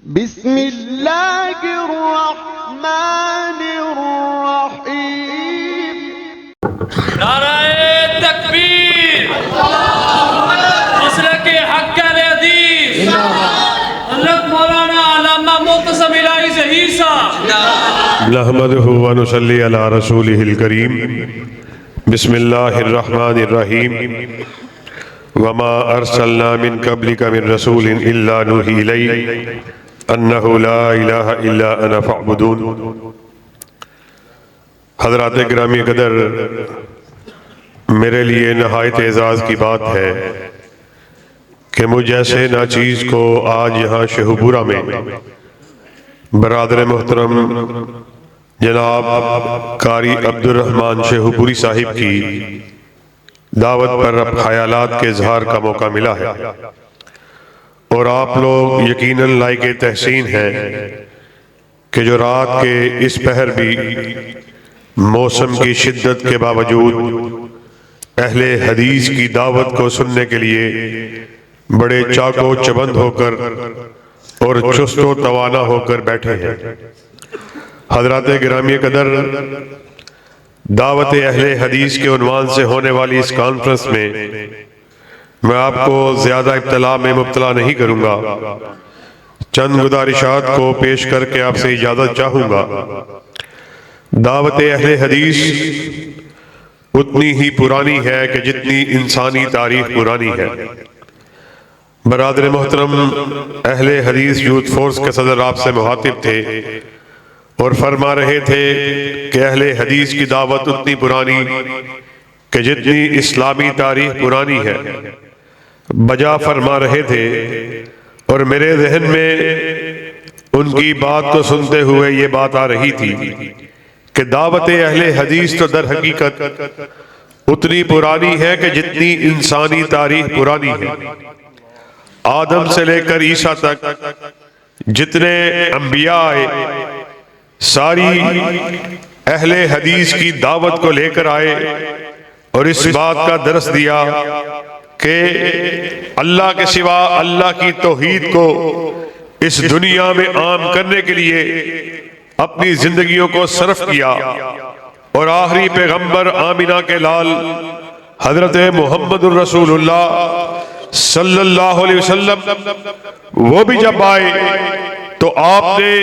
بسم اللہ الرحمن الرحیم۔ نعرہ تکبیر، مسلک حق الحدیث، حضرت مولانا علامہ معتصم الہی ظہیر صاحب۔ نحمدہ و نصلی علی رسولہ الکریم۔ بسم اللہ الرحمن الرحیم۔ وما ارسلنا من قبلک من رسول الا نوحی الیہ انہ لا الہ الا انا فاعبدون۔ حضرات گرامی قدر، میرے لیے نہایت اعزاز کی بات ہے کہ مجھ جیسے ناچیز کو آج یہاں شہپورہ میں برادر محترم جناب قاری عبدالرحمن شہپوری صاحب کی دعوت پر خیالات کے اظہار کا موقع ملا ہے، اور آپ لوگ یقیناً لائق تحسین ہیں کہ جو رات کے اس پہر بھی موسم کی شدت کے باوجود اہل حدیث کی دعوت کو سننے کے لیے بڑے چاق و چبند ہو کر اور چست و توانا ہو کر بیٹھے ہیں۔ حضرات گرامی قدر، دعوت اہل حدیث کے عنوان سے ہونے والی اس کانفرنس میں آپ کو زیادہ ابتلا میں مبتلا نہیں کروں گا، چند گزارشات کو پیش کر کے آپ سے اجازت چاہوں گا۔ دعوت اہل حدیث اتنی ہی پرانی ہے کہ جتنی انسانی تاریخ پرانی ہے۔ برادر محترم اہل حدیث یوتھ فورس کے صدر آپ سے مخاطب تھے اور فرما رہے تھے کہ اہل حدیث کی دعوت اتنی پرانی کہ جتنی اسلامی تاریخ پرانی ہے۔ بجا فرما رہے تھے، اور میرے ذہن میں ان کی بات کو سنتے ہوئے یہ بات آ رہی تھی کہ دعوت اہل حدیث تو در حقیقت اتنی پرانی ہے کہ جتنی انسانی تاریخ پرانی ہے۔ آدم سے لے کر عیسیٰ تک جتنے انبیاء آئے، ساری اہل حدیث کی دعوت کو لے کر آئے اور اس بات کا درس دیا کہ اللہ کے سوا اللہ کی توحید کو اس دنیا میں عام کرنے کے لیے اپنی زندگیوں کو صرف کیا، اور آخری پیغمبر آمینہ کے لال حضرت محمد الرسول اللہ صلی اللہ علیہ وسلم وہ بھی جب آئے تو آپ نے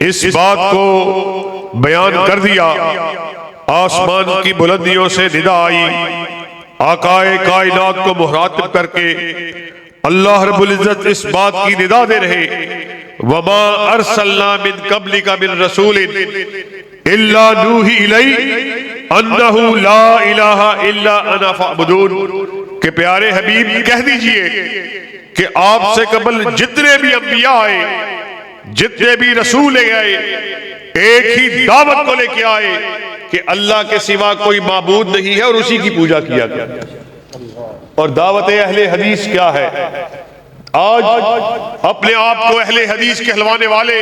اس بات کو بیان کر دیا۔ آسمان کی بلندیوں سے ندا آئی، آقائے کائنات کو مخاطب کر کے اللہ رب العزت اس بات کی ندا دے رہے، وما ارسلنا من قبلک من رسول الا نوحی الیہ انہ لا الہ الا انا فاعبدون، کہ پیارے حبیب کہہ دیجئے کہ آپ سے قبل جتنے بھی انبیاء آئے، جتنے بھی رسول آئے، ایک ہی دعوت کو لے کے آئے کہ اللہ کے سوا کوئی معبود نہیں ہے اور اسی کی پوجا کیا گیا۔ اور دعوت اہل حدیث کیا ہے؟ آج اپنے آپ کو اہل حدیث کہلوانے والے،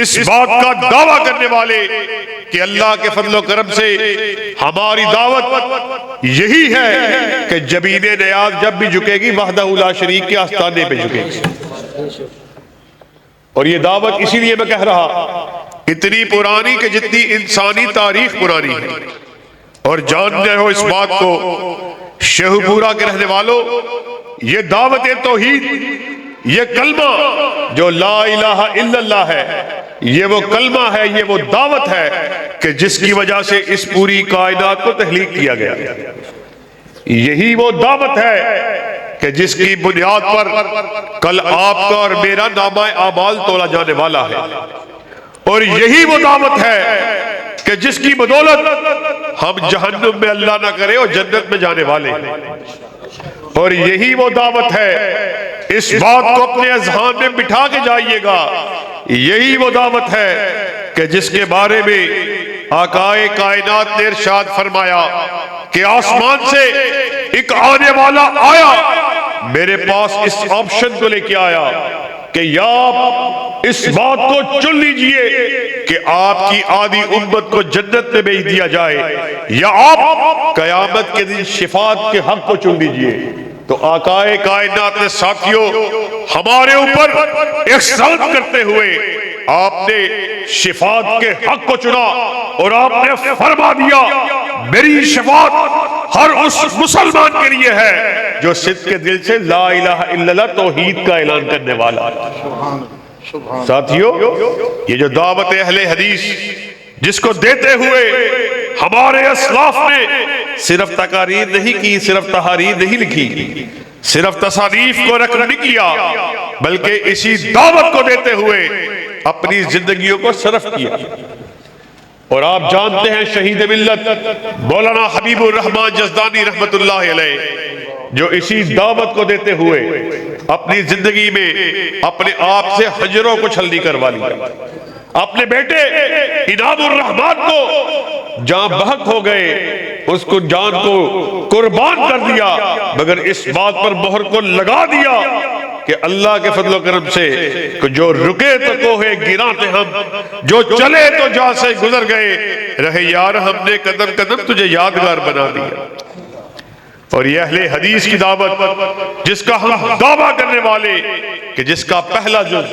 اس بات کا دعویٰ کرنے والے کہ اللہ کے فضل و کرم سے ہماری دعوت یہی ہے کہ جبین نیاز جب بھی جھکے گی وحدہ لا شریک کے آستانے پہ جھکے گی۔ اور یہ دعوت اسی لیے میں کہہ رہا اتنی پرانی کہ جتنی انسانی تاریخ پرانی ہے۔ اور جانتے ہو اس بات کو شہپورہ کے رہنے والوں، یہ دعوت توحید، یہ کلمہ جو لا الہ الا اللہ ہے، یہ وہ کلمہ ہے، یہ وہ دعوت ہے کہ جس کی وجہ سے اس پوری کائنات کو تخلیق کیا گیا۔ یہی وہ دعوت ہے کہ جس کی بنیاد پر کل آپ کا اور میرا نامہ اعمال تولا جانے والا ہے، اور یہی وہ دعوت ہے کہ جس کی بدولت ہم جہنم میں اللہ نہ کرے اور جنت میں جانے والے ہیں۔ اور یہی وہ دعوت ہے، اس بات کو اپنے اذہان میں بٹھا کے جائیے گا، یہی وہ دعوت ہے کہ جس کے بارے میں آقائے کائنات نے ارشاد فرمایا کہ آسمان سے ایک آنے والا آیا، میرے پاس اس آپشن کو لے کے آیا کہ یا آپ اس بات کو چن لیجئے کہ آپ کی آدھی امت کو جنت میں بھیج دیا جائے، یا آپ قیامت کے دن شفاعت کے حق کو چن لیجئے۔ تو آقائے کائنات نے ساتھیوں ہمارے اوپر احسان کرتے ہوئے آپ نے شفاعت کے حق کو چنا اور آپ نے فرما دیا میری شفاعت ہر اس مسلمان کے لیے ہے جو صدق کے دل سے لا الہ الا اللہ توحید کا اعلان کرنے والا ہے۔ ساتھیوں یہ جو دعوت اہل حدیث جس کو دیتے ہوئے ہمارے اسلاف نے صرف تقاریر نہیں کی، صرف تحاریر نہیں لکھی، صرف تصانیف کو رقم نہیں کیا، بلکہ اسی دعوت کو دیتے ہوئے اپنی زندگیوں کو صرف کیا۔ اور آپ جانتے ہیں شہید ملت مولانا حبیب الرحمن جزدانی رحمت اللہ علیہ جو اسی دعوت کو دیتے ہوئے اپنی زندگی میں اپنے آپ سے حجروں کو چھلنی کروا لیا، اپنے بیٹے انعام الرحمن کو جان بحق ہو گئے، اس کو جان کو قربان کر دیا، مگر اس بات پر مہر کو لگا دیا کہ اللہ کے فضل و کرم سے جو رکے تو کوہ گراں تھے ہم، جو چلے تو جہاں سے گزر گئے، رہے یار ہم نے قدم قدم تجھے یادگار بنا دیا۔ اور یہ اہل حدیث کی دعوت جس کا ہم دعویٰ کرنے والے کہ جس کا پہلا جز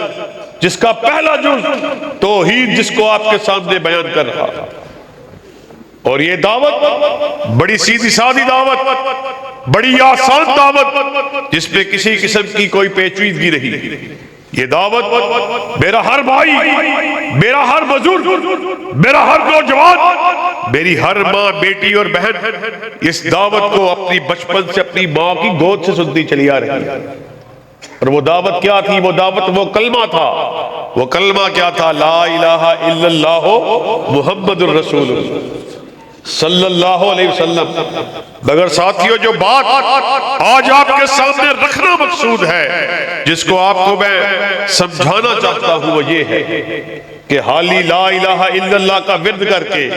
توحید جس کو آپ کے سامنے بیان کر رہا، اور یہ دعوت بڑی سیدھی سادی دعوت، بڑی آسان دعوت جس میں کسی قسم کی کوئی پیچیدگی نہیں۔ یہ دعوت میرا ہر بھائی، میرا ہر بزرگ، میرا ہر نوجوان، میری ہر ماں بیٹی اور بہن اس دعوت کو اپنی بچپن سے اپنی ماں کی گود سے سنتی چلی آ رہی ہے۔ اور وہ دعوت کیا تھی؟ وہ دعوت وہ کلمہ تھا۔ وہ کلمہ کیا تھا؟ لا الہ الا اللہ محمد الرسول صلی اللہ علیہ وسلم۔ مگر ساتھیوں جو بات آج آپ کے سامنے رکھنا مقصود ہے، جس کو آپ کو میں سمجھانا چاہتا ہوں، وہ یہ ہے کہ حالی لا الہ الا اللہ کا ورد کر کے،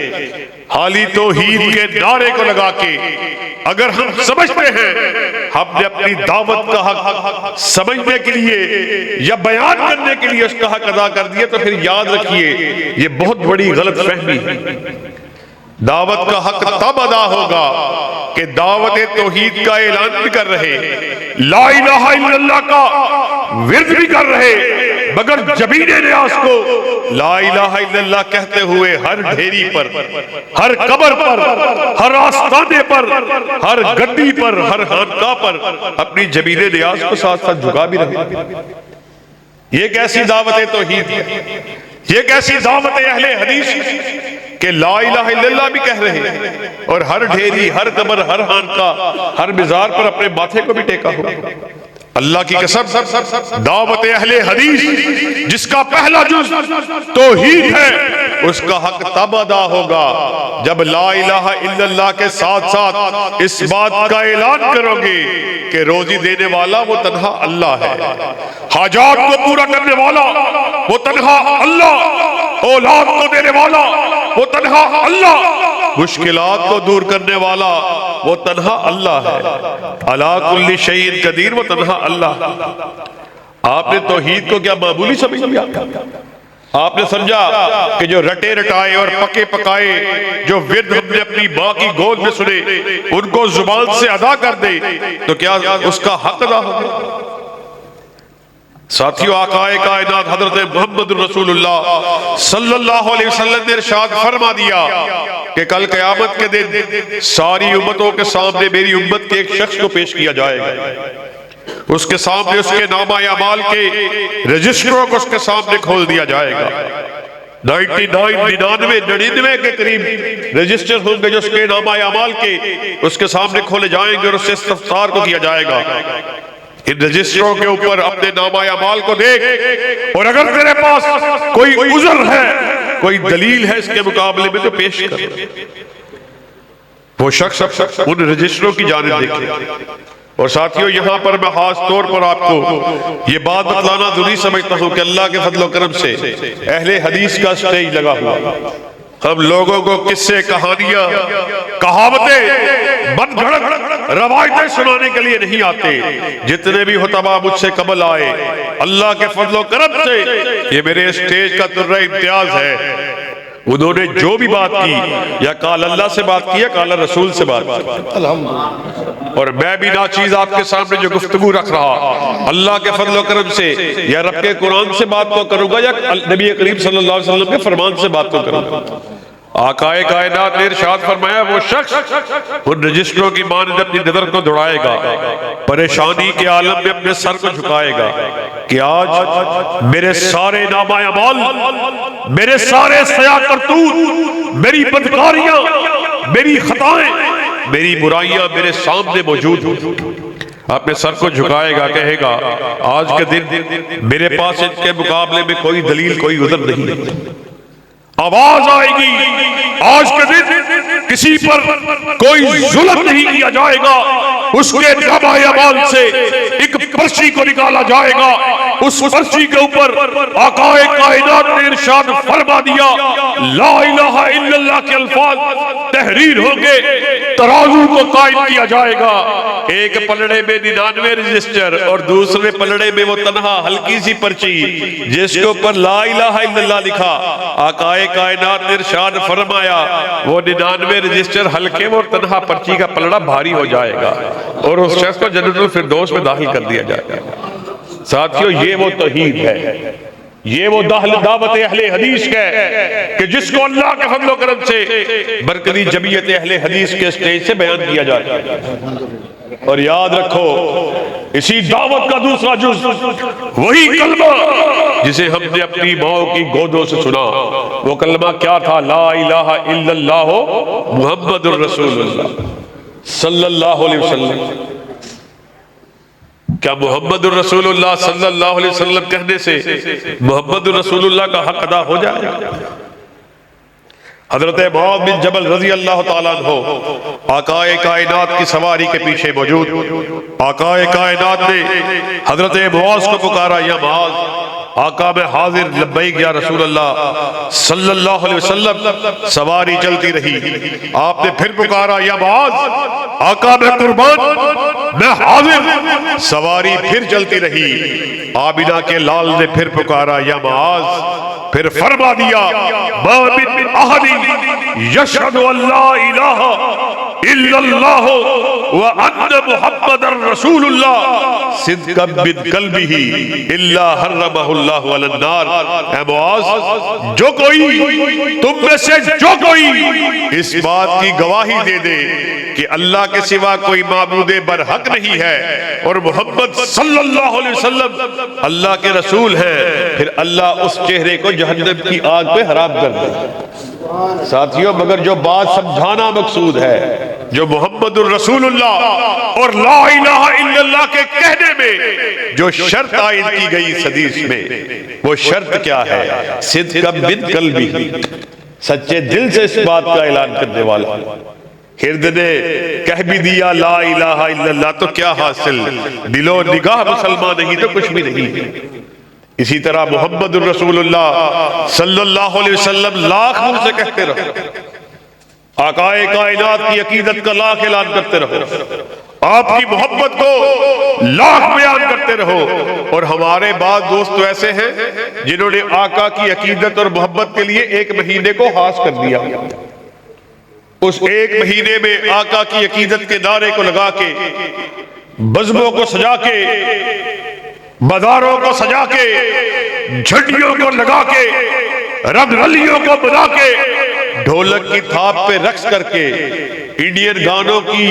حالی توحید کے نعرے کو لگا کے اگر ہم سمجھتے ہیں ہم نے اپنی دعوت کا حق سمجھنے کے لیے یا بیان کرنے کے لیے اس کا حق ادا کر دیا، تو پھر یاد رکھیے یہ بہت بڑی غلط فہمی ہے۔ دعوت کا حق تب ادا ہوگا کہ دعوت توحید کا اعلان بھی کر رہے، لا الہ الا اللہ کا ورد بھی کر رہے، مگر جبین نیاز کو لا الہ الا اللہ کہتے ہوئے ہر ڈھیری پر، ہر قبر پر، ہر آستانے پر، ہر گڈی پر، ہر خانقاہ پر اپنی جبین نیاز کو ساتھ ساتھ جھکا بھی رہے۔ یہ کیسی دعوت توحید ہے؟ یہ کیسی دعوت اہل حدیث کہ لا الہ الا اللہ بھی کہہ رہے ہیں اور ہر ڈھیری، ہر قبر، ہر خانقاہ، ہر مزار پر اپنے ماتھے کو بھی ٹیکا ہو۔ اللہ کی قسم دعوت اہل حدیث جس کا پہلا جز توحید ہے، اس کا حق تب ادا ہوگا جب لا الہ الا اللہ کے ساتھ ساتھ اس بات کا اعلان کرو گے کہ روزی دینے والا وہ تنہا اللہ ہے، حاجات کو پورا کرنے والا وہ تنہا اللہ، اولاد کو دینے والا وہ تنہا اللہ، مشکلات کو دور کرنے والا وہ تنہا اللہ ہے، علی کل شیء قدیر وہ تنہا اللہ۔ آپ نے توحید کو کیا معمولی سمجھ لیا؟ آپ نے سمجھا کہ جو رٹے رٹائے اور پکے پکائے جو ورد ہم نے اپنی ماں کی گود میں سنے ان کو زبان سے ادا کر دے تو کیا اس کا حق ادا ہوگا؟ ساتھیوں آقائے کائنات حضرت محمد رسول اللہ صلی اللہ علیہ وسلم نے ارشاد فرما دیا کہ کل قیامت کے دن ساری امتوں کے سامنے میری امت کے ایک شخص کو پیش کیا جائے گا، اس کے سامنے اس کے نامہ اعمال کے رجسٹروں کو اس کے سامنے کھول دیا جائے گا۔ 99 کے قریب رجسٹر ہوں گے جو اس کے نامہ اعمال کے اس کے سامنے کھولے جائیں گے اور اس سے استفسار کو کیا جائے گا۔ ان رجسٹروں کے اوپر اپنے نامہ اعمال کو دیکھ، اور اگر تیرے پاس کوئی عذر ہے، کوئی دلیل ہے اس کے مقابلے میں تو پیش کر۔ وہ شخص ان رجسٹروں کی جانب دیکھے۔ اور ساتھیوں یہاں پر میں خاص طور پر آپ کو یہ بات بتلانا ضروری سمجھتا ہوں کہ اللہ کے فضل و کرم سے اہل حدیث کا سٹیج لگا ہوا، ہم لوگوں کو قصے، کہانیاں، کہاوتیں، من گھڑت روایتیں سنانے کے لیے نہیں آتے۔ جتنے بھی خطباء مجھ سے قبل آئے، اللہ کے فضل و کرم سے یہ میرے اسٹیج کا درجہ امتیاز ہے۔ انہوں نے جو بھی بات کی یا قال اللہ سے بات کی یا قال رسول سے بات کی. اور میں بھی ناچیز آپ کے سامنے جو گفتگو رکھ رہا اللہ کے فضل و کرم سے یا رب کے قرآن سے بات کو کروں گا یا نبی کریم صلی اللہ علیہ وسلم کے فرمان سے بات کو کروں گا. آقائے کائنات نے ارشاد فرمایا وہ شخص ان رجسٹروں کی مانند اپنی نظر کو دوڑائے گا، پریشانی کے عالم میں اپنے سر کو جھکائے گا کہ آج میرے سارے نامہ اعمال، میرے سارے سیاہ کرتوت، میری بدکاریاں، میری خطائیں، میری برائیاں میرے سامنے موجود ہیں. اپنے سر کو جھکائے گا، کہے گا آج کے دن میرے پاس ان کے مقابلے میں کوئی دلیل، کوئی عذر نہیں. آواز آئے گی آج کے دن کسی پر کوئی ظلم نہیں کیا جائے گا، اس کے نامہ اعمال سے ایک پرچی کو نکالا جائے گا، اس پرچی کے اوپر آقائے کائنات نے ارشاد فرما دیا لا الہ الا اللہ کے الفاظ تحریر ہوں گے، ترازو کو قائم کیا جائے گا. ایک پلڑے میں 99 رجسٹر اور دوسرے پلڑے میں وہ تنہا ہلکی سی پرچی جس کے اوپر لا الہ الا اللہ لکھا. آقائے کائنات نے ارشاد فرمایا وہ 99 رجسٹر ہلکے اور تنہا پرچی کا پلڑا بھاری ہو جائے گا اور اس شخص کو جنت الفردوس میں داخل کر دیا جائے گا. ساتھیو یہ وہ توحید ہے، یہ وہ دعوت اہل حدیث ہے کہ جس کو اللہ کے فضل و کرم سے برکتی جمعیت اہل حدیث کے سٹیج سے بیان کیا جاتا ہے. اور یاد رکھو اسی دعوت کا دوسرا جز وہی کلمہ جسے ہم نے اپنی ماں کی گودوں سے سنا. وہ کلمہ کیا تھا؟ لا الہ الا اللہ محمد الرسول اللہ صلی اللہ علیہ وسلم. کیا محمد الرسول اللہ صلی اللہ علیہ وسلم کہنے سے محمد الرسول اللہ کا حق ادا ہو جائے گا؟ حضرت معاذ بن جبل رضی اللہ تعالیٰ عنہ آقائے کائنات کی سواری کے پیچھے موجود. آقائے کائنات نے حضرت معاذ کو پکارا یا معاذ. آقا میں حاضر لبیک یا رسول اللہ صلی اللہ علیہ وسلم. سواری چلتی رہی. آپ نے پھر پکارا یا معاذ. آقا میں قربان میں حاضر. سواری پھر چلتی رہی. آمینہ کے لال نے پھر پکارا یا معاذ. پھر فرما دیا ما من احد یشہد ان لا الہ الا اللہ وان محمد رسول اللہ صدقا من قلبہ الا حرمہ اللہ علی النار. اے معاذ جو کوئی تم میں سے جو کوئی اس بات کی گواہی دے دے کہ اللہ کے سوا کوئی معبود برحق نہیں ہے اور محمد صلی اللہ علیہ وسلم اللہ کے رسول ہیں، پھر اللہ اس چہرے کو جہنم کی آگ پہ حرام کر دے. ساتھیوں مگر جو بات سمجھانا مقصود ہے، جو محمد الرسول اللہ اور لا الہ الا اللہ کے کہنے میں جو شرط عائد کی گئی اس حدیث میں، وہ شرط کیا ہے؟ صدق من قلبی، سچے دل سے اس بات کا اعلان کرنے والا. ہرد نے کہہ بھی دیا لا الہ الا اللہ تو کیا حاصل؟ دل و نگاہ مسلمان نہیں تو کچھ بھی نہیں. اسی طرح محمد الرسول اللہ صلی اللہ علیہ وسلم لاکھ منہ سے کہتے رہو، آقائے کائنات کی عقیدت کا لاکھ اعلان کرتے رہو، آپ کی محبت کو لاکھ بیان کرتے رہو. اور ہمارے بعض دوست تو ایسے ہیں جنہوں نے آقا کی عقیدت اور محبت کے لیے ایک مہینے کو خاص کر دیا. اس ایک مہینے میں آقا کی عقیدت کے نعرے کو لگا کے، بزموں کو سجا کے، بازاروں کو سجا کے، جھنڈیوں کو لگا کے، رنگ رلیوں کو بنا کے، ڈھولک کی تھاپ پہ رقص کر کے، انڈین گانوں کی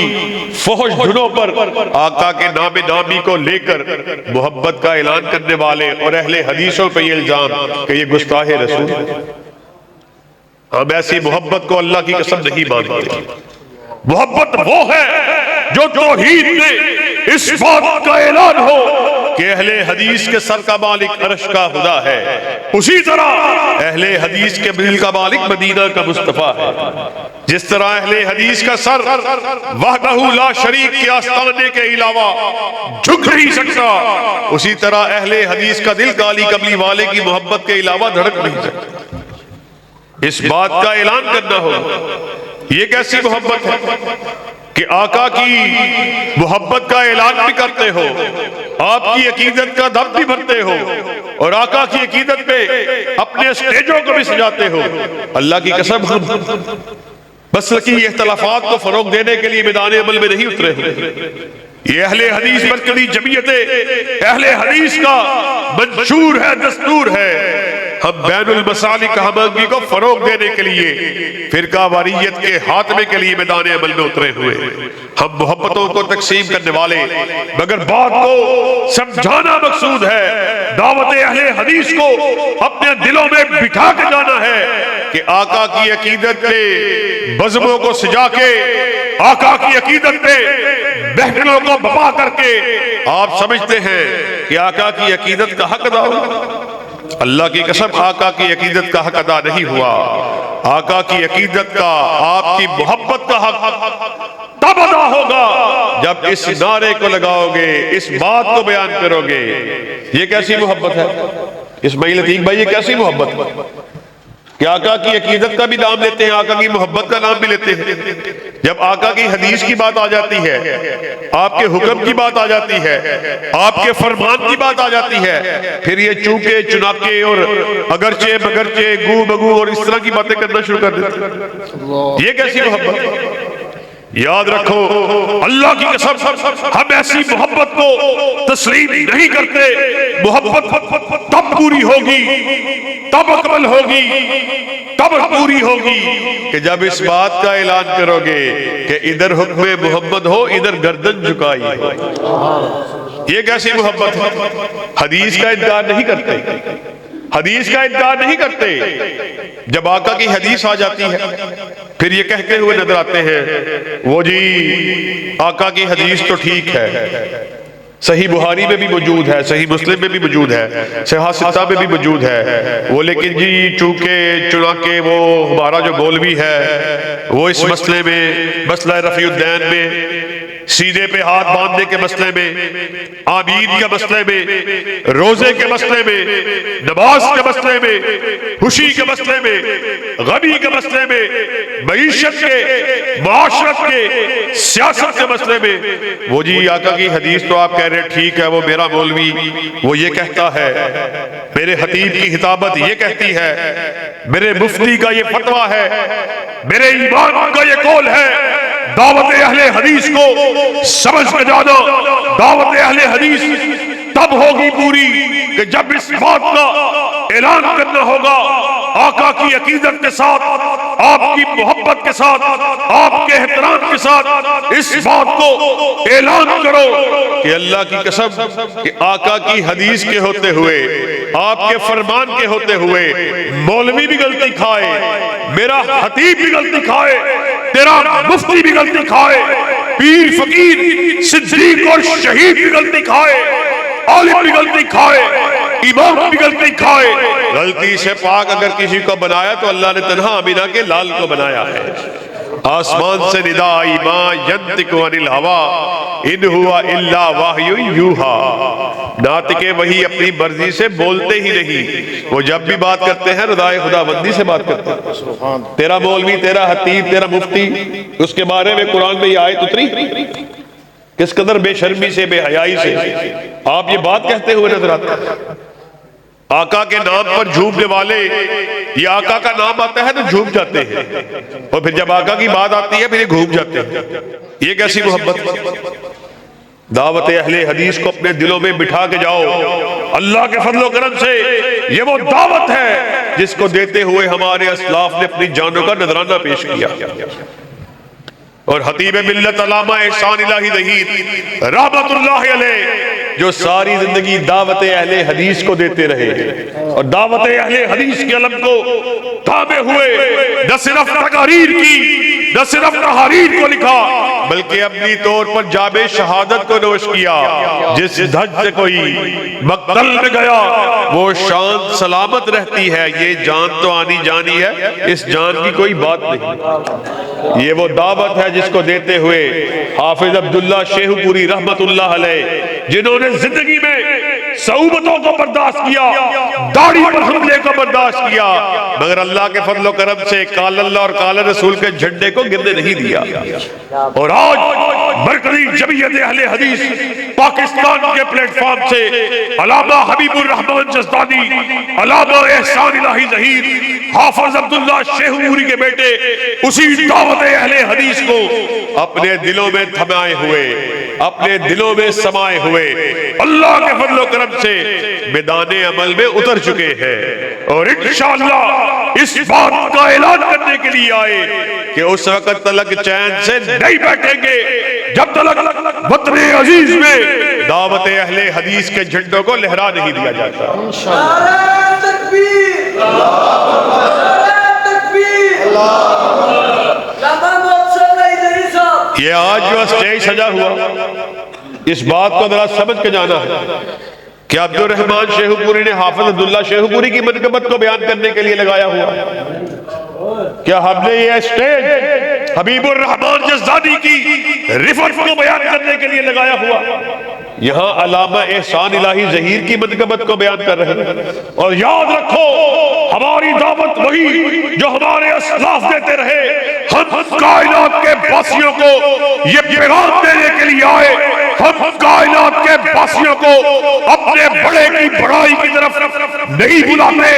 فحش دھنوں پر آقا کے نام نامی کو لے کر محبت کا اعلان کرنے والے اور اہل حدیثوں پہ یہ الزام کہ یہ گستاخ رسول. ہم ایسی محبت کو اللہ کی قسم نہیں مانتے. محبت وہ ہے جو توحید میں اس بات کا اعلان ہو کہ اہل حدیث کے سر کا مالک عرش کا خدا ہے، اسی طرح اہل حدیث کے دل کا مالک مدینہ کا مصطفیٰ ہے. جس طرح اہل حدیث کا سر وحدہ لا شریک کے آستانے کے علاوہ جھک نہیں سکتا، اسی طرح اہل حدیث کا دل کالی کملی والے کی محبت کے علاوہ دھڑک نہیں سکتا. اس بات کا اعلان کرنا ہوگا. یہ کیسی محبت ہے کہ آقا کی محبت کا اعلان بھی کرتے ہو، آپ کی عقیدت کا دم بھی بھرتے ہو، اور آقا کی عقیدت پہ اپنے اسٹیجوں کو بھی سجاتے ہو۔ اللہ کی قسم ہم مسلکی اختلافات کو فروغ دینے کے لیے میدان عمل میں نہیں اترے ہیں۔ یہ اہل حدیث مرکزی جمعیت اہل حدیث کا منشور ہے، دستور ہے۔ ہم بین المسالک ہمانگی کو فروغ دینے کے لیے، فرقہ واریت کے خاتمے کے لیے میدان عمل میں اترے ہوئے۔ ہم محبتوں کو تقسیم کرنے والے، مگر بات کو سمجھانا مقصود ہے۔ دعوت اہل حدیث کو اپنے دلوں میں بٹھا کے جانا ہے کہ آقا کی عقیدت پہ بزموں کو سجا کے، آقا کی عقیدت پہ بہنوں کو بپا کر کے آپ سمجھتے ہیں کہ آقا کی عقیدت کا حق ادا ہوا۔ اللہ کی قسم آقا کی عقیدت کا حق ادا نہیں ہوا۔ آقا کی عقیدت کا، آپ کی محبت کا حق تب ادا ہوگا جب اس نعرے کو لگاؤ گے، اس بات کو بیان کرو گے۔ یہ کیسی محبت ہے اسماعیل عتیق بھائی، یہ کیسی محبت ہے کہ آقا کی عقیدت کا بھی نام لیتے ہیں، آقا کی محبت کا نام بھی لیتے ہیں۔ جب آقا کی حدیث کی بات آ جاتی ہے، آپ کے حکم کی بات آ جاتی ہے، آپ کے فرمان کی بات آ جاتی ہے، پھر یہ چونکے چناکے اور اگرچہ مگرچہ گو بگو اور اس طرح کی باتیں کرنا شروع کر دیتے ہیں۔ یہ کیسی محبت ہے؟ یاد رکھو، اللہ کی قسم ہم ایسی محبت کو تسلیم نہیں کرتے۔ محبت تب پوری ہوگی، تب اکمل ہوگی، تب پوری ہوگی کہ جب اس بات کا اعلان کرو گے کہ ادھر حکم محمد ہو، ادھر گردن جھکائی ہو۔ یہ کیسی محبت ہے؟ حدیث کا انکار نہیں کرتے، حدیث کا انکار نہیں کرتے۔ جب آقا کی حدیث آ جاتی ہے، پھر یہ کہتے ہوئے نظر آتے ہیں، وہ جی آقا کی حدیث تو ٹھیک ہے، صحیح بخاری میں بھی موجود ہے، صحیح مسلم میں بھی موجود ہے، صحیح ستہ میں بھی موجود ہے، وہ لیکن جی چونکہ چنانکہ وہ ہمارا جو مولوی ہے وہ اس مسئلے میں، مسئلہ رفیع الدین میں، سیدھے پہ ہاتھ باندھنے کے مسئلے میں، آمین کے مسئلے میں، روزے کے مسئلے میں، نماز کے مسئلے میں، خوشی کے مسئلے میں، غمی کے مسئلے میں، معیشت کے، معاشرت کے، سیاست کے مسئلے میں، وہ جی آقا کی حدیث تو آپ کہہ رہے ٹھیک ہے، وہ میرا مولوی وہ یہ کہتا ہے، میرے خطیب کی خطابت یہ کہتی ہے، میرے مفتی کا یہ فتویٰ ہے، میرے امام کا یہ قول ہے۔ دعوت اہل حدیث کو سمجھ کے جانا، دعوت اہل حدیث تب ہوگی پوری کہ جب اس بات کا اعلان کرنا ہوگا، آقا کی عقیدت کے ساتھ، آپ کی محبت کے ساتھ، آپ کے احترام کے ساتھ اس بات کو اعلان کرو کہ اللہ کی قسم کہ آقا کی حدیث کے ہوتے ہوئے، آپ کے فرمان کے ہوتے ہوئے مولوی بھی غلطی کھائے، میرا خطیب بھی غلطی کھائے، تیرا مفتی بھی غلطی کھائے، پیر فقیر صدیق اور شہید بھی غلطی کھائے، عالم بھی غلطی کھائے، امام بھی غلطی کھائے۔ غلطی سے پاک اگر کسی کو بنایا تو اللہ نے تنہا آمینہ کے لال کو بنایا ہے۔ آسمان سے ندا آئی ما ینطق عن الہوی ان ہوا الا وحی یوحی، ناطق وحی اپنی مرضی سے بولتے ہی نہیں، وہ جب بھی بات کرتے ہیں رضائے خداوندی سے بات کرتے ہیں۔ تیرا مولوی، تیرا خطیب، تیرا مفتی، اس کے بارے میں قرآن میں یہ آیت اتری، کس قدر بے شرمی سے، بے حیائی سے آپ یہ بات کہتے ہوئے نظر آتے ہیں۔ آقا کے نام پر جھومنے والے، یہ آقا کا نام آتا ہے تو جھوم جاتے ہیں، اور پھر جب آقا کی بات آتی ہے پھر یہ گھوم جاتے ہیں۔ یہ کیسی محبت؟ دعوت اہل حدیث کو اپنے دلوں میں بٹھا کے جاؤ۔ اللہ کے فضل و کرم سے یہ وہ دعوت ہے جس کو دیتے ہوئے ہمارے اسلاف نے اپنی جانوں کا نذرانہ پیش کیا۔ اور خطیب ملت علامہ احسان الہی دہید رحمت اللہ علیہ جو ساری زندگی دعوت اہل حدیث کو دیتے رہے اور دعوت اہل حدیث کے علم کو تھامے ہوئے، نہ صرف تقاریر کی، نہ صرف تحاریر کو لکھا، بلکہ اپنی طور پر جاب شہادت کو نوش کیا۔ جس دھج سے کوئی مقتل میں گیا وہ شان سلامت رہتی ہے، یہ جان تو آنی جانی ہے، اس جان کی کوئی بات نہیں۔ یہ وہ دعوت ہے جس کو دیتے ہوئے حافظ عبداللہ شیخ پوری رحمت اللہ علیہ جنہوں نے زندگی میں صعوبتوں کو برداشت کیا، داڑھی پر حملے کو برداشت کیا، مگر اللہ کے فضل و کرم سے قال اللہ اور قال رسول کے جھنڈے کو گرنے نہیں دیا۔ اور آج مرکزی جمعیت اہل حدیث پاکستان کے پلیٹ فارم سے علامہ حبیب الرحمان جزدانی، علامہ احسان الہی ظہیر، حافظ عبداللہ شیخ پوری کے بیٹے اسی دعوت اہل حدیث کو اپنے دلوں میں تھمائے ہوئے، اپنے دلوں میں سمائے ہوئے اللہ کے فضل و کرم سے میدان عمل میں اتر چکے ہیں، اور انشاءاللہ اس بات کا اعلان کرنے کے لیے آئے کہ اس وقت تلک چین سے نہیں بیٹھیں گے جب تلک وطن عزیز میں دعوت اہل حدیث کے جھنڈوں کو لہرا نہیں دیا جاتا۔ نعرہ تکبیر، نعرہ تکبیر، یہ آج جو اسٹیج سجا ہوا، اس بات کو ذرا سمجھ کے جانا ہے کہ عبد الرحمان شیخ پوری نے حافظ عبداللہ شیخ پوری کی منقبت کو بیان کرنے کے لیے لگایا ہوا؟ کیا ہم نے یہ اسٹیج حبیب الرحمان جزدانی کی رفعت کو بیان کرنے کے لیے لگایا ہوا؟ یہاں علامہ احسان الہی ظہیر کی منقبت کو بیان کر رہے ہیں۔ اور یاد رکھو، ہماری دعوت وہی جو ہمارے اسلاف دیتے رہے، ہم کائنات کے باسیوں کو یہ پیغام دینے کے لیے آئے، ہم کائنات کے باسیوں کو اپنے بڑے کی بڑائی کی طرف نہیں بلاتے،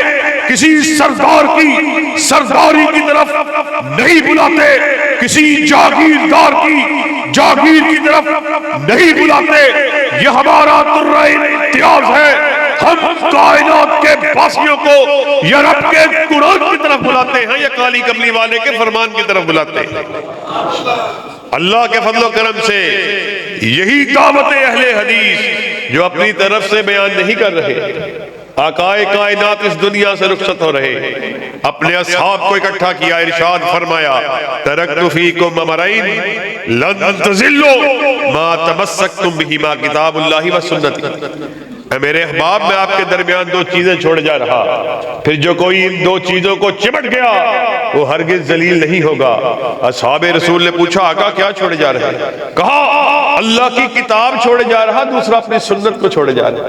کسی سردار کی سرداری کی طرف نہیں بلاتے، کسی جاگیردار کی جاگیر کی طرف نہیں بلاتے، یہ ہمارا درہ امتیاز ہے۔ ہم کائنات کے باسیوں کو یا رب کے قرآن کی طرف بلاتے ہیں یا کالی کملی والے کے فرمان کی طرف بلاتے ہیں۔ اللہ کے فضل و کرم سے یہی دعوت اہل حدیث جو اپنی طرف سے بیان نہیں کر رہے، آقائے کائنات اس دنیا سے رخصت ہو رہے، اپنے اصحاب کو اکٹھا کیا، ارشاد فرمایا ترکت فیکم امرین لن تضلوا ما تمسکتم بہما کتاب اللہ و سنتی۔ اے میرے احباب، میں آپ کے درمیان دو چیزیں چھوڑ جا رہا، پھر جو کوئی ان دو چیزوں کو چمٹ گیا وہ ہرگز ذلیل نہیں ہوگا۔ اصحاب رسول نے پوچھا آقا کیا چھوڑے جا رہے ہیں؟ کہا اللہ کی کتاب چھوڑے جا رہا، دوسرا اپنی سنت کو چھوڑے جا رہا۔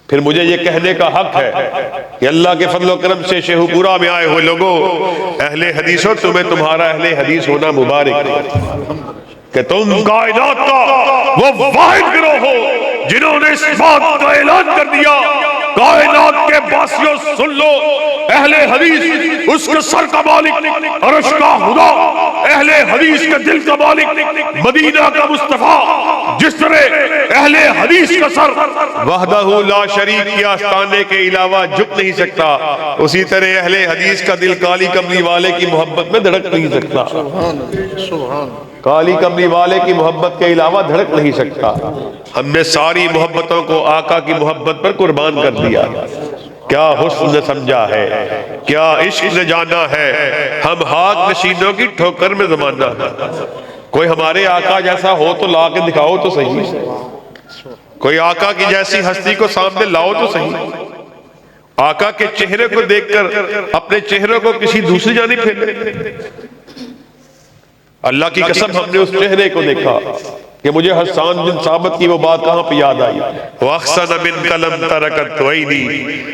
پھر مجھے یہ کہنے کا حق ہے کہ اللہ کے فضل و کرم سے شیخ پورا میں آئے ہوئے لوگوں، اہل حدیثوں، تمہیں تمہارا اہل حدیث ہونا مبارک کہ تم کائنات کا وہ واحد گروہ ہو جنہوں نے اس بات کا اعلان کر دیا، کائنات کے باسیوں سن لو، اہل حدیث اس کے سر کا مالک عرش کا خدا، اہل حدیث کے دل کا مالک مدینہ کا مصطفیٰ، جس طرح اہل حدیث کا سر وحدہ لا شریک کے آستانے کے علاوہ جھک نہیں سکتا، اسی طرح اہل حدیث کا دل کالی کملی والے کی محبت میں دھڑک نہیں سکتا، کالی کملی والے کی محبت کے علاوہ دھڑک نہیں سکتا۔ ہم نے ساری محبتوں کو آقا کی محبت پر قربان کر دیا۔ کیا حسن سمجھا ہے، کیا عشق نے جانا ہے، ہم ہاتھ نشینوں کی ٹھوکر میں زمانہ ہے۔ کوئی ہمارے آقا جیسا ہو تو لا کے دکھاؤ تو صحیح، کوئی آقا کی جیسی ہستی کو سامنے لاؤ تو صحیح۔ آقا کے چہرے کو دیکھ کر اپنے چہرے کو کسی دوسری جانب پھیر لیں۔ اللہ کی قسم ہم نے اس چہرے کو دیکھا کہ مجھے حسان بن ثابت کی وہ بات کہاں پہ یاد آئی، وَأَحْسَنَ مِنْكَ لَمْ تَرَكَتْ عَيْنِي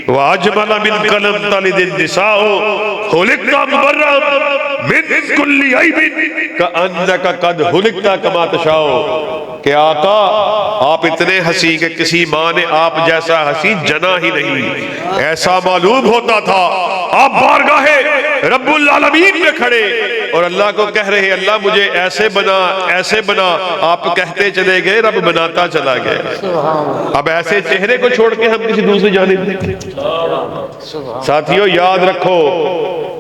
وَأَجْمَلَ مِنْكَ لَمْ تَلِدِ النِّسَاءُ خُلِقْتَ مُبَرًّا مِنْ كُلِّ عَيْبٍ كَأَنَّكَ قَدْ خُلِقْتَ كَمَا تَشَاءُ کہ آقا آپ اتنے ہنسی کہ کسی ماں نے آپ جیسا ہنسی جنا ہی نہیں، ایسا معلوم ہوتا تھا آپ بارگاہ رب العالمین میں کھڑے اور اللہ کو کہہ رہے اللہ مجھے ایسے بنا ایسے بنا، آپ کہتے چلے گئے رب بناتا چلا گیا۔ اب ایسے چہرے کو چھوڑ کے ہم کسی دوسری جانب دیکھیں۔ ساتھیو یاد رکھو،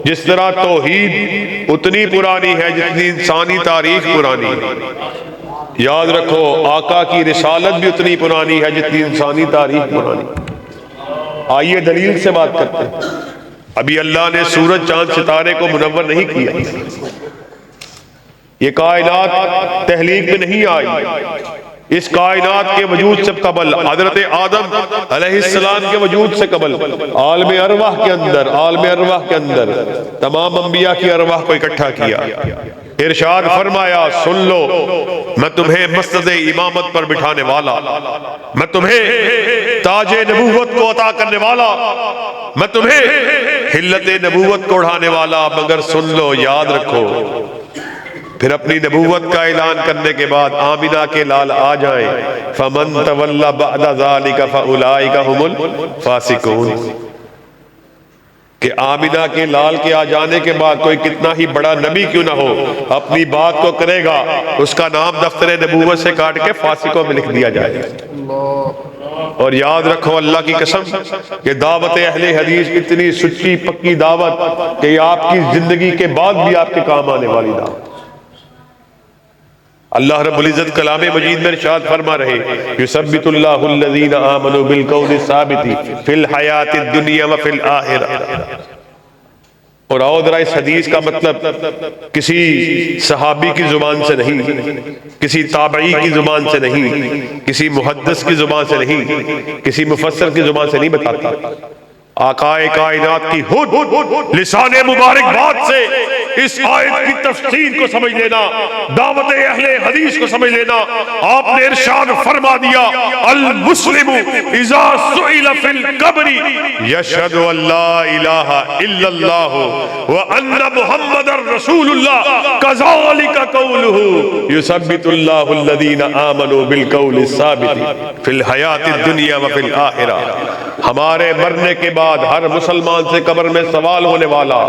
جس طرح توحید اتنی پرانی ہے جتنی انسانی تاریخ پرانی، یاد رکھو آقا کی رسالت بھی اتنی پرانی ہے جتنی انسانی تاریخ پرانی۔ آئیے دلیل سے بات کرتے ہیں۔ ابھی اللہ نے سورج چاند ستارے کو منور نہیں کیا، یہ کائنات تخلیق میں نہیں آئی، اس کائنات کے وجود سے قبل حضرت آدم علیہ السلام کے وجود سے قبل عالم ارواح کے اندر تمام انبیاء کی ارواح کو اکٹھا کیا، ارشاد فرمایا سن لو، میں تمہیں مسند امامت پر بٹھانے والا، میں تمہیں تاج نبوت کو عطا کرنے والا، میں تمہیں حلت نبوت کو اڑھانے والا، مگر سن لو، یاد رکھو، پھر اپنی نبوت کا اعلان کرنے کے بعد آمنہ کے لال آ جائیں، فمن تولی بعد ذالک فاولئک هم الفاسقون، کہ آمنہ کے لال کے آ جانے کے بعد کوئی کتنا ہی بڑا نبی کیوں نہ ہو، اپنی بات کو کرے گا، اس کا نام دفتر نبوت سے کاٹ کے فاسقوں میں لکھ دیا جائے گا۔ اور یاد رکھو اللہ کی قسم کہ دعوت اہل حدیث اتنی سچی پکی دعوت کہ آپ کی زندگی کے بعد بھی آپ کے کام آنے والی دعوت۔ اللہ رب العزت کلام مجید میں ارشاد فرما رہے یثبت اللہ الذین آمنوا بالقول الثابت فی الحیات الدنیا وفی الآخرہ۔ اور آؤ ذرا اس حدیث کا مطلب کسی صحابی کی زبان سے نہیں، کسی تابعی کی زبان سے نہیں، کسی محدث کی زبان سے نہیں، کسی مفسر کی زبان سے نہیں بتاتا، آقائے کائنات کی خود لسان مبارک بات سے اس آیت کی تفسیر کو سمجھ لینا، دعوت اہل حدیث کو سمجھ لینا۔ آپ نے ارشاد فرما دیا المسلم اذا سئل فی القبر یشہد ان لا الہ الا اللہ وان محمد رسول اللہ کذالک قولہ یثبت اللہ الذین آمنوا بالقول الثابت فی الحیات الدنیا وفی الآخرہ۔ ہمارے مرنے کے بعد ہر مسلمان سے قبر میں سوال ہونے والا،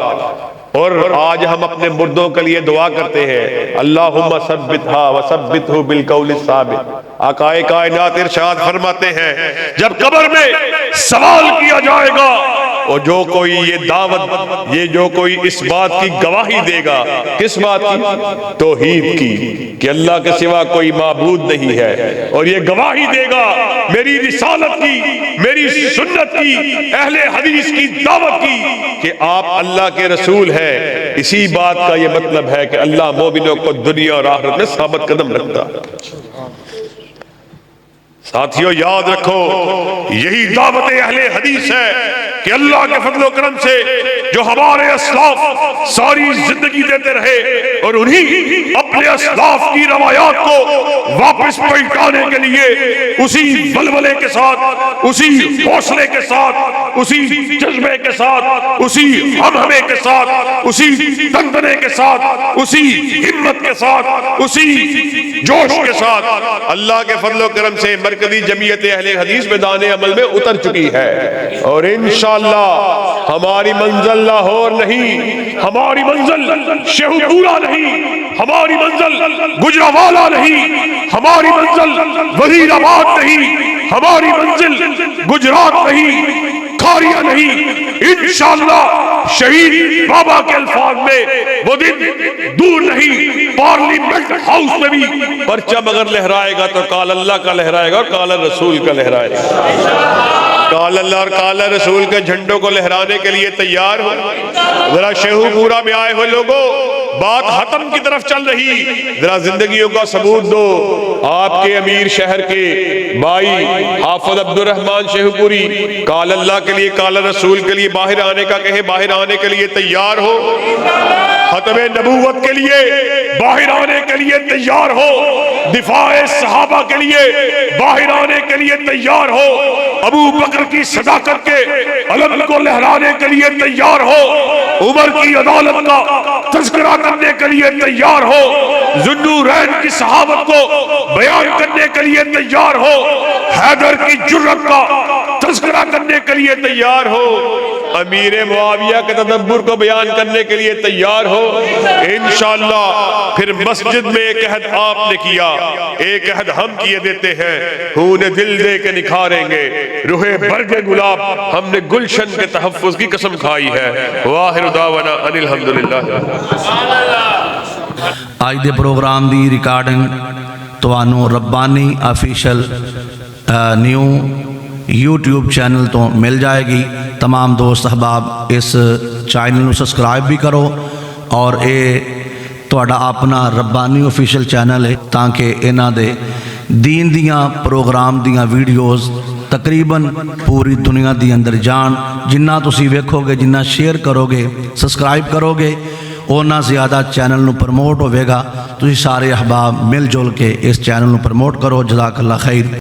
اور آج ہم اپنے مردوں کے لیے دعا کرتے ہیں اللہم ثبتھا وثبتہ بالقول الثابت۔ آقائے کائنات ارشاد فرماتے ہیں جب قبر میں سوال کیا جائے گا، اور جو کوئی یہ دعوت، یہ جو کوئی اس بات کی گواہی دے گا، کس بات کی؟ توحید کی، کہ اللہ کے سوا کوئی معبود نہیں ہے، اور یہ گواہی دے گا میری رسالت کی، میری سنت کی، اہل حدیث کی دعوت کی، کہ آپ اللہ کے رسول ہیں۔ اسی بات کا یہ مطلب ہے کہ اللہ مومنوں کو دنیا اور آخرت میں ثابت قدم رکھتا ہے۔ ساتھیو یاد رکھو، یہی دعوت اہل حدیث ہے کہ اللہ کے فضل و کرم سے جو ہمارے اسلاف ساری زندگی دیتے رہے، اور انہی اپنے اسلاف کی روایات کو واپس پلٹانے کے لیے اسی ولولے کے ساتھ، اسی حوصلے کے ساتھ، اسی جذبے کے ساتھ، اسی ہمہمے کے ساتھ، اسی دندنے کے ساتھ، اسی ہمت کے ساتھ، اسی جوش کے ساتھ اللہ کے فضل و کرم سے مرکزی جمعیت اہل حدیث میدان عمل میں اتر چکی ہے، اور انشاءاللہ ہماری منزل لاہور نہیں، ہماری منزل شیخو پورا نہیں، ہماری منزل گجرانوالہ نہیں، ہماری منزل وزیر آباد نہیں، ہماری منزل گجرات نہیں، کھاریا نہیں، انشاءاللہ شہید بابا کے الفاظ میں وہ دن دور نہیں، پارلیمنٹ ہاؤس میں بھی پرچم اگر لہرائے گا تو قال اللہ کا لہرائے گا اور قال رسول کا لہرائے گا۔ قال اللہ اور قال رسول کے جھنڈوں کو لہرانے کے لیے تیار ہو؟ ذرا شیخو پورا میں آئے ہوئے لوگوں، بات ختم کی طرف چل رہی، ذرا زندگیوں کا ثبوت دو۔ آپ کے امیر شہر کے بھائی حافظ عبد الرحمن شیخو پوری قال اللہ کے لیے، قال رسول کے لیے باہر آنے کا کہے، باہر آنے کے لیے تیار ہو؟ ختم نبوت کے لیے باہر آنے کے لیے تیار ہو؟ دفاع صحابہ کے لیے باہر آنے کے لیے تیار ہو؟ ابو بکر کی صداقت کے علم کو لہرانے کے لیے تیار ہو؟ عمر کی عدالت کا تذکرہ کرنے کے لیے تیار ہو؟ ذوالنورین کی صحابت کو بیان کرنے کے لیے تیار ہو؟ حیدر کی جرأت کا تذکرہ کرنے کے لیے تیار ہو؟ امیر معاویہ کے تدبر کو بیان کرنے کے لیے تیار ہو؟ انشاءاللہ پھر مسجد میں ایک عہد آپ نے کیا، ایک عہد ہم کیے دیتے ہیں، خون دل دے کے نکھاریں گے روح برگ گلاب، ہم نے گلشن کے تحفظ کی قسم کھائی ہے۔ واخر دعوانا ان الحمدللہ۔ آج دے پروگرام دی ریکارڈنگ توانو ربانی آفیشل نیو یوٹیوب چینل تو مل جائے گی۔ تمام دوست احباب اس چینل نو سبسکرائب بھی کرو، اور اے تہاڈا اپنا ربانی آفیشل چینل ہے تاکہ انہاں دے دین دیاں پروگرام دیاں ویڈیوز تقریباً پوری دنیا دی اندر جان، جنہ تسی ویکھو گے، جنہ شیئر کرو گے، سبسکرائب کرو گے، ਉਹਨਾਂ ਜ਼ਿਆਦਾ ਚੈਨਲ ਨੂੰ ਪ੍ਰਮੋਟ ਹੋਵੇਗਾ। ਤੁਸੀਂ ਸਾਰੇ ਅਹਿਬਾਬ ਮਿਲ ਜੁਲ ਕੇ ਇਸ ਚੈਨਲ ਨੂੰ ਪ੍ਰਮੋਟ ਕਰੋ। ਜਜ਼ਾਕੱਲਾ ਖੈਰ।